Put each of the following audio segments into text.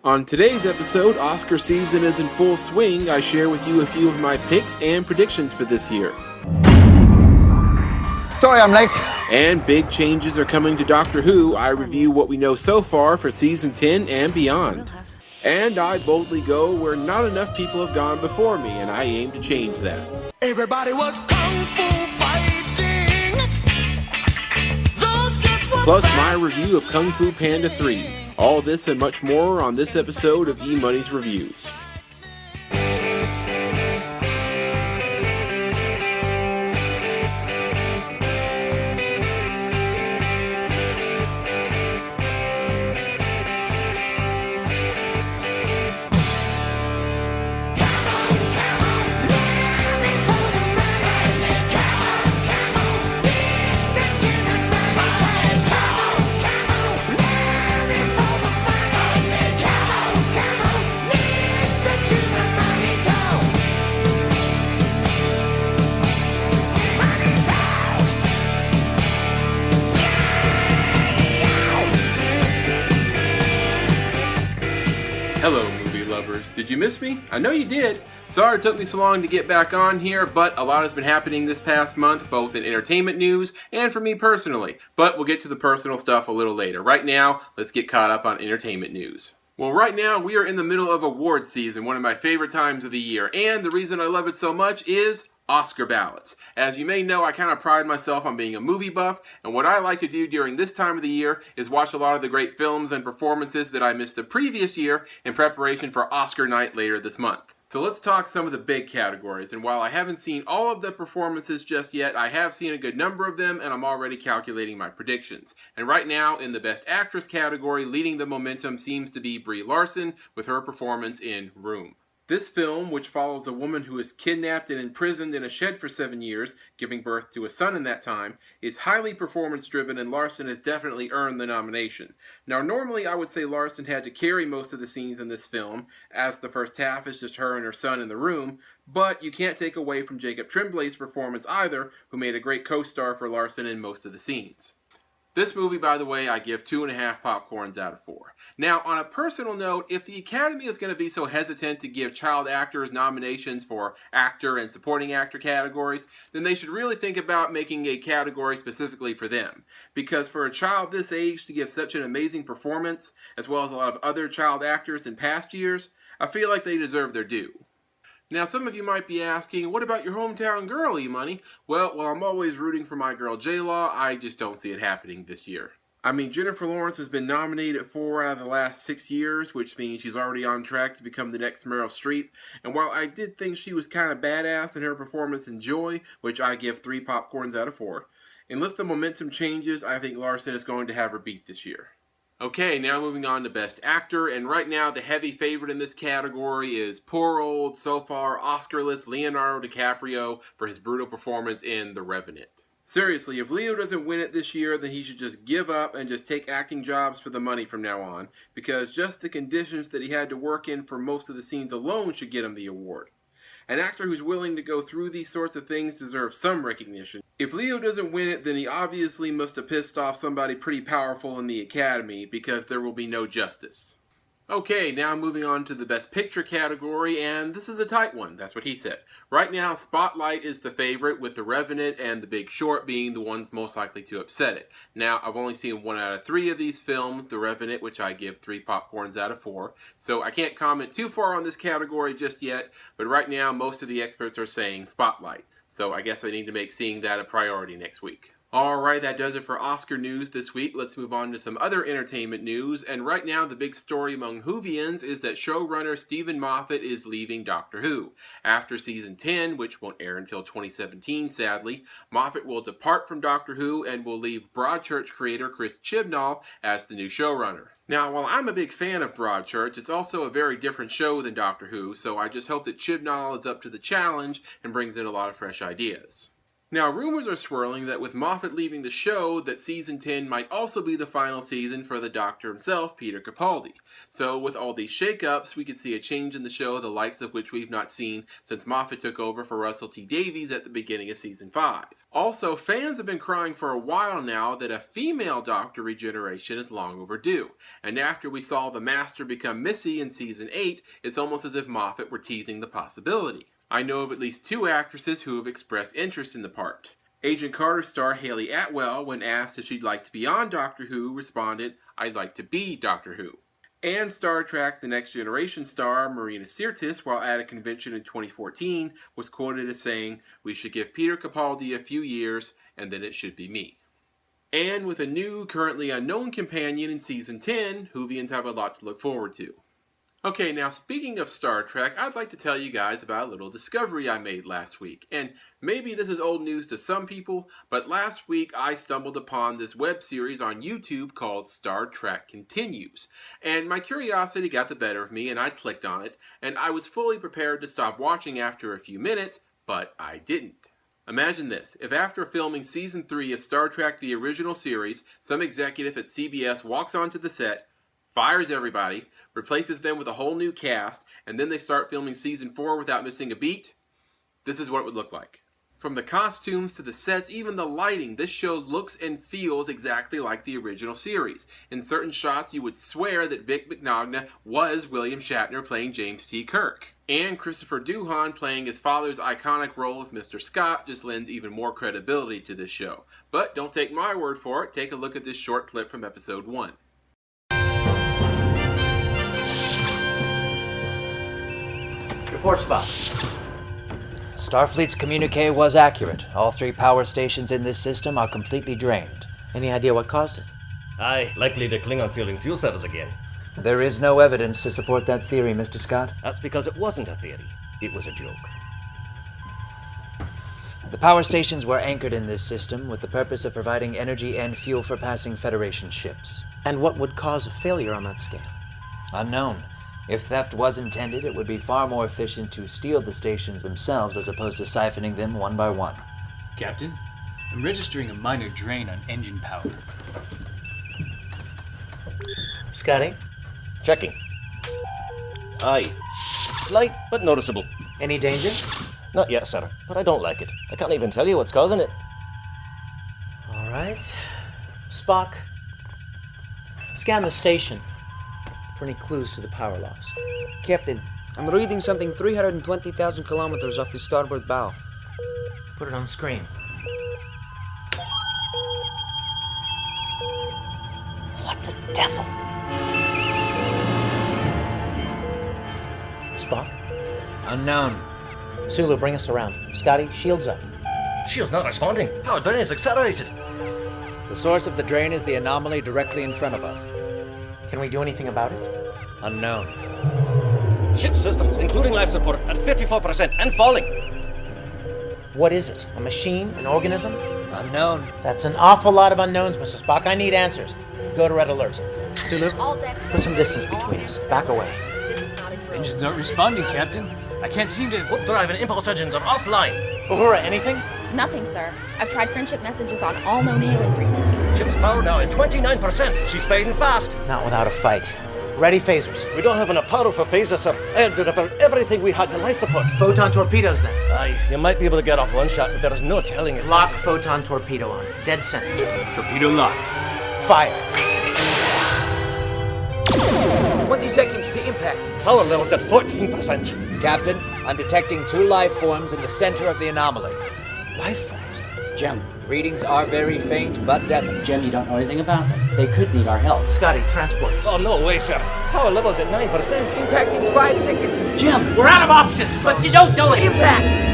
On today's episode, Oscar season is in full swing. I share with you a few of my picks and predictions for this year. Sorry I'm late. And big changes are coming to Doctor Who. I review what we know so far for season 10 and beyond. And I boldly go where not enough people have gone before me, and I aim to change that. Everybody was kung fu fighting. Those kids were Plus my review of Kung Fu Panda 3. All this and much more on this episode of EMoney's Reviews. Hello, movie lovers. Did you miss me? I know you did. Sorry it took me so long to get back on here, but a lot has been happening this past month, both in entertainment news and for me personally. But we'll get to the personal stuff a little later. Right now, let's get caught up on entertainment news. Well, right now, we are in the middle of award season, one of my favorite times of the year. And the reason I love it so much is Oscar ballots. As you may know, I kind of pride myself on being a movie buff, and what I like to do during this time of the year is watch a lot of the great films and performances that I missed the previous year in preparation for Oscar night later this month. So let's talk some of the big categories, and while I haven't seen all of the performances just yet, I have seen a good number of them, and I'm already calculating my predictions. And right now, in the Best Actress category, leading the momentum seems to be Brie Larson with her performance in Room. This film, which follows a woman who is kidnapped and imprisoned in a shed for 7 years, giving birth to a son in that time, is highly performance-driven, and Larson has definitely earned the nomination. Now, normally I would say Larson had to carry most of the scenes in this film, as the first half is just her and her son in the room, but you can't take away from Jacob Tremblay's performance either, who made a great co-star for Larson in most of the scenes. This movie, by the way, I give 2.5 popcorns out of 4. Now, on a personal note, if the Academy is going to be so hesitant to give child actors nominations for actor and supporting actor categories, then they should really think about making a category specifically for them. Because for a child this age to give such an amazing performance, as well as a lot of other child actors in past years, I feel like they deserve their due. Now, some of you might be asking, what about your hometown girl, EMoney? Well, while I'm always rooting for my girl J-Law, I just don't see it happening this year. I mean, Jennifer Lawrence has been nominated 4 out of the last 6 years, which means she's already on track to become the next Meryl Streep. And while I did think she was kind of badass in her performance in Joy, which I give 3 popcorns out of 4, unless the momentum changes, I think Larson is going to have her beat this year. Okay, now moving on to Best Actor, and right now the heavy favorite in this category is poor old, so far Oscar-less Leonardo DiCaprio for his brutal performance in The Revenant. Seriously, if Leo doesn't win it this year, then he should just give up and just take acting jobs for the money from now on, because just the conditions that he had to work in for most of the scenes alone should get him the award. An actor who's willing to go through these sorts of things deserves some recognition. If Leo doesn't win it, then he obviously must have pissed off somebody pretty powerful in the Academy, because there will be no justice. Okay, now moving on to the Best Picture category, and this is a tight one, that's what he said. Right now, Spotlight is the favorite, with The Revenant and The Big Short being the ones most likely to upset it. Now, I've only seen 1 out of 3 of these films, The Revenant, which I give 3 popcorns out of 4, so I can't comment too far on this category just yet, but right now, most of the experts are saying Spotlight, so I guess I need to make seeing that a priority next week. Alright, that does it for Oscar news this week. Let's move on to some other entertainment news. And right now, the big story among Whovians is that showrunner Stephen Moffat is leaving Doctor Who. After season 10, which won't air until 2017, sadly, Moffat will depart from Doctor Who and will leave Broadchurch creator Chris Chibnall as the new showrunner. Now, while I'm a big fan of Broadchurch, it's also a very different show than Doctor Who, so I just hope that Chibnall is up to the challenge and brings in a lot of fresh ideas. Now, rumors are swirling that with Moffat leaving the show, that season 10 might also be the final season for the Doctor himself, Peter Capaldi. So, with all these shakeups, we could see a change in the show, the likes of which we've not seen since Moffat took over for Russell T Davies at the beginning of season 5. Also, fans have been crying for a while now that a female Doctor regeneration is long overdue. And after we saw the Master become Missy in season 8, it's almost as if Moffat were teasing the possibility. I know of at least 2 actresses who have expressed interest in the part. Agent Carter star Hayley Atwell, when asked if she'd like to be on Doctor Who, responded, "I'd like to be Doctor Who." And Star Trek The Next Generation star Marina Sirtis, while at a convention in 2014, was quoted as saying, "We should give Peter Capaldi a few years, and then it should be me." And with a new, currently unknown companion in season 10, Whovians have a lot to look forward to. Okay, now speaking of Star Trek, I'd like to tell you guys about a little discovery I made last week. And maybe this is old news to some people, but last week I stumbled upon this web series on YouTube called Star Trek Continues. And my curiosity got the better of me and I clicked on it, and I was fully prepared to stop watching after a few minutes, but I didn't. Imagine this, if after filming season 3 of Star Trek the original series, some executive at CBS walks onto the set, fires everybody, replaces them with a whole new cast, and then they start filming season 4 without missing a beat. This is what it would look like. From the costumes to the sets, even the lighting, this show looks and feels exactly like the original series. In certain shots, you would swear that Vic Mignogna was William Shatner playing James T. Kirk. And Christopher Doohan playing his father's iconic role of Mr. Scott just lends even more credibility to this show. But don't take my word for it, take a look at this short clip from episode 1. Report, Spock. Starfleet's communique was accurate. All 3 power stations in this system are completely drained. Any idea what caused it? Aye, likely the Klingon stealing fuel cells again. There is no evidence to support that theory, Mr. Scott. That's because it wasn't a theory. It was a joke. The power stations were anchored in this system with the purpose of providing energy and fuel for passing Federation ships. And what would cause a failure on that scale? Unknown. If theft was intended, it would be far more efficient to steal the stations themselves as opposed to siphoning them one by one. Captain, I'm registering a minor drain on engine power. Scotty, Checking. Aye. Slight, but noticeable. any danger? Not yet, sir, but I don't like it. I can't even tell you what's causing it. All right. Spock, scan the station for any clues to the power loss. Captain, I'm reading something 320,000 kilometers off the starboard bow. Put it on screen. What the devil? Spock, Unknown. Sulu, bring us around. Scotty, shields up. Shield's not responding. Power drain is accelerated. The source of the drain is the anomaly directly in front of us. Can we do anything about it? Unknown. Ship systems, including life support, at 54% and falling. What is it? A machine? An organism? Unknown. That's an awful lot of unknowns, Mr. Spock. I need answers. Go to red alert. Sulu, All decks. put some distance between us. Back away. This is not a drill. Engines aren't responding, Captain. I can't seem to... Warp drive and impulse engines are offline. Uhura, anything? Nothing, sir. I've tried friendship messages on all known hailing frequencies. Ship's power now is 29%. She's fading fast. Not without a fight. Ready phasers. We don't have enough power for phasers, sir. I had to divert everything we had to life support. Photon torpedoes then. Aye, you might be able to get off one shot, but there is no telling it. Lock photon torpedo on. Dead center. Torpedo locked. Fire. 20 seconds to impact. Power level's at 14%. Captain, I'm detecting 2 life forms in the center of the anomaly. Life forms. Jim, Readings are very faint but definite. Jim, you don't know anything about them. They could need our help. Scotty, transport us. Oh, no way, sir. Power level's at 9%. Impacting 5 seconds. Jim, We're out of options, but you don't know it. Impact!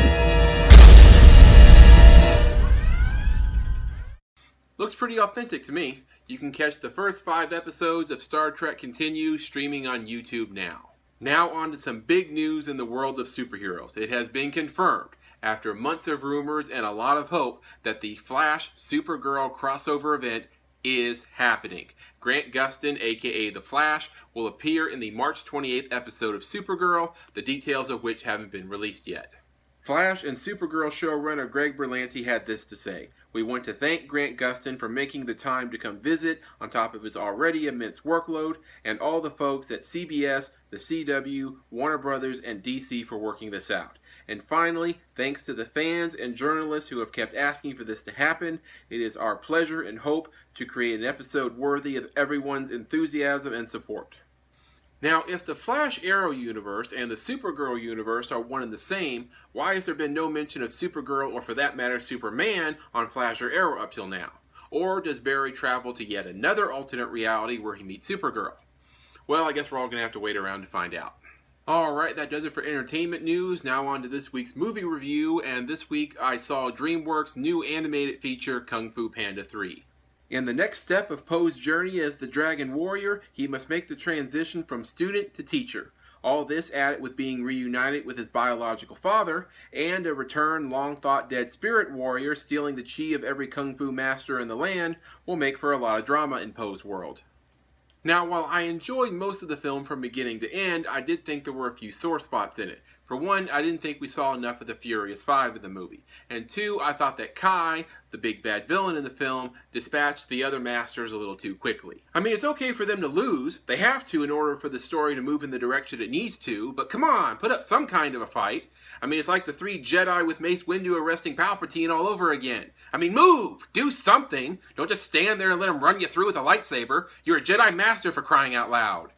Looks pretty authentic to me. You can catch the first 5 episodes of Star Trek Continues streaming on YouTube now. Now on to some big news in the world of superheroes. It has been confirmed, after months of rumors and a lot of hope, that the Flash Supergirl crossover event is happening. Grant Gustin, aka The Flash, will appear in the March 28th episode of Supergirl, the details of which haven't been released yet. Flash and Supergirl showrunner Greg Berlanti had this to say: "We want to thank Grant Gustin for making the time to come visit on top of his already immense workload, and all the folks at CBS, the CW, Warner Brothers, and DC for working this out. And finally, thanks to the fans and journalists who have kept asking for this to happen. It is our pleasure and hope to create an episode worthy of everyone's enthusiasm and support." Now, if the Flash Arrow universe and the Supergirl universe are one and the same, why has there been no mention of Supergirl, or for that matter Superman, on Flash or Arrow up till now? Or does Barry travel to yet another alternate reality where he meets Supergirl? Well, I guess we're all going to have to wait around to find out. Alright, that does it for entertainment news. Now on to this week's movie review, and this week I saw DreamWorks' new animated feature, Kung Fu Panda 3. In the next step of Poe's journey as the Dragon Warrior, he must make the transition from student to teacher. All this added with being reunited with his biological father, and a returned long-thought-dead spirit warrior stealing the chi of every kung fu master in the land, will make for a lot of drama in Poe's world. Now, while I enjoyed most of the film from beginning to end, I did think there were a few sore spots in it. For one, I didn't think we saw enough of the Furious Five in the movie. And two, I thought that Kai, the big bad villain in the film, dispatched the other masters a little too quickly. I mean, it's okay for them to lose. They have to in order for the story to move in the direction it needs to. But come on, put up some kind of a fight. I mean, it's like the three Jedi with Mace Windu arresting Palpatine all over again. I mean, move! Do something! Don't just stand there and let him run you through with a lightsaber. You're a Jedi Master, for crying out loud.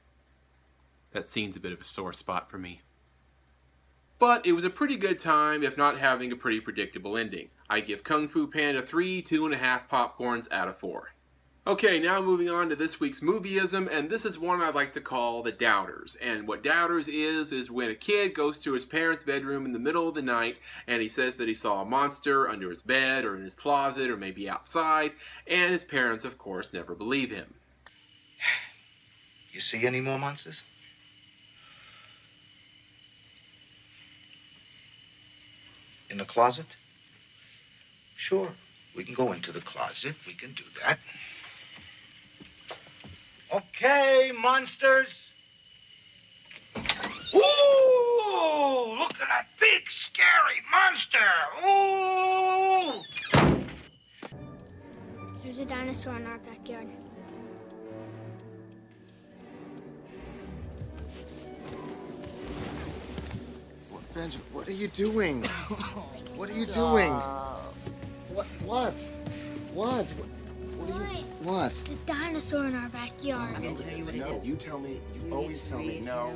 That scene's a bit of a sore spot for me. But it was a pretty good time, if not having a pretty predictable ending. I give Kung Fu Panda 3 2.5 popcorns out of 4. Okay, now moving on to this week's movie-ism, and this is one I'd like to call the Doubters. And what Doubters is when a kid goes to his parents' bedroom in the middle of the night and he says that he saw a monster under his bed or in his closet or maybe outside, and his parents, of course, never believe him. You see any more monsters? In the closet? Sure. We can go into the closet. We can do that. Okay, monsters. Ooh! Look at that big, scary monster! Ooh! There's a dinosaur in our backyard. Benjamin, what are you doing? What are you doing? What? What are you... What? There's a dinosaur in our backyard. I'm gonna tell you what it is. You tell me. You always tell me. No.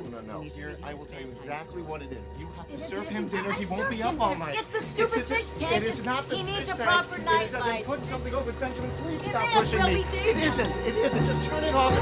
Here, I will tell you exactly what it is. You have to serve him dinner. He won't be up all night. It's the stupid fish tank. It is not the fish tank. He needs a proper night light. Then put something over it, Benjamin. Please stop pushing me. It isn't. It isn't. Just turn it off.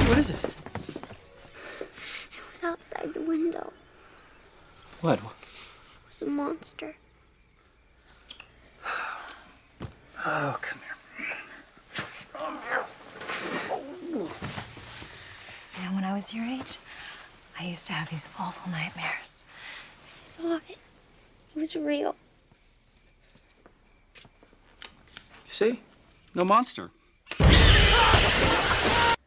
What is it? It was outside the window. What? It was a monster. Oh, come here. You know, when I was your age, I used to have these awful nightmares. I saw it. It was real. See? No monster.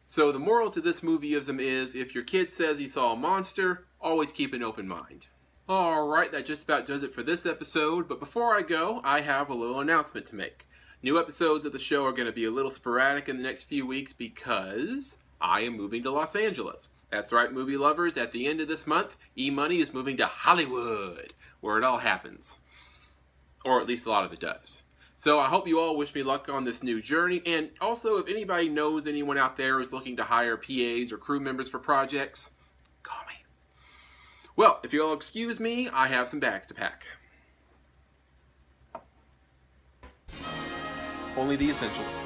So the moral to this movie-ism is, if your kid says he saw a monster, always keep an open mind. Alright, that just about does it for this episode, but before I go, I have a little announcement to make. New episodes of the show are going to be a little sporadic in the next few weeks because I am moving to Los Angeles. That's right, movie lovers, at the end of this month, EMoney is moving to Hollywood, where it all happens. Or at least a lot of it does. So I hope you all wish me luck on this new journey, and also if anybody knows anyone out there who's looking to hire PAs or crew members for projects, call me. Well, if you'll excuse me, I have some bags to pack. Only the essentials.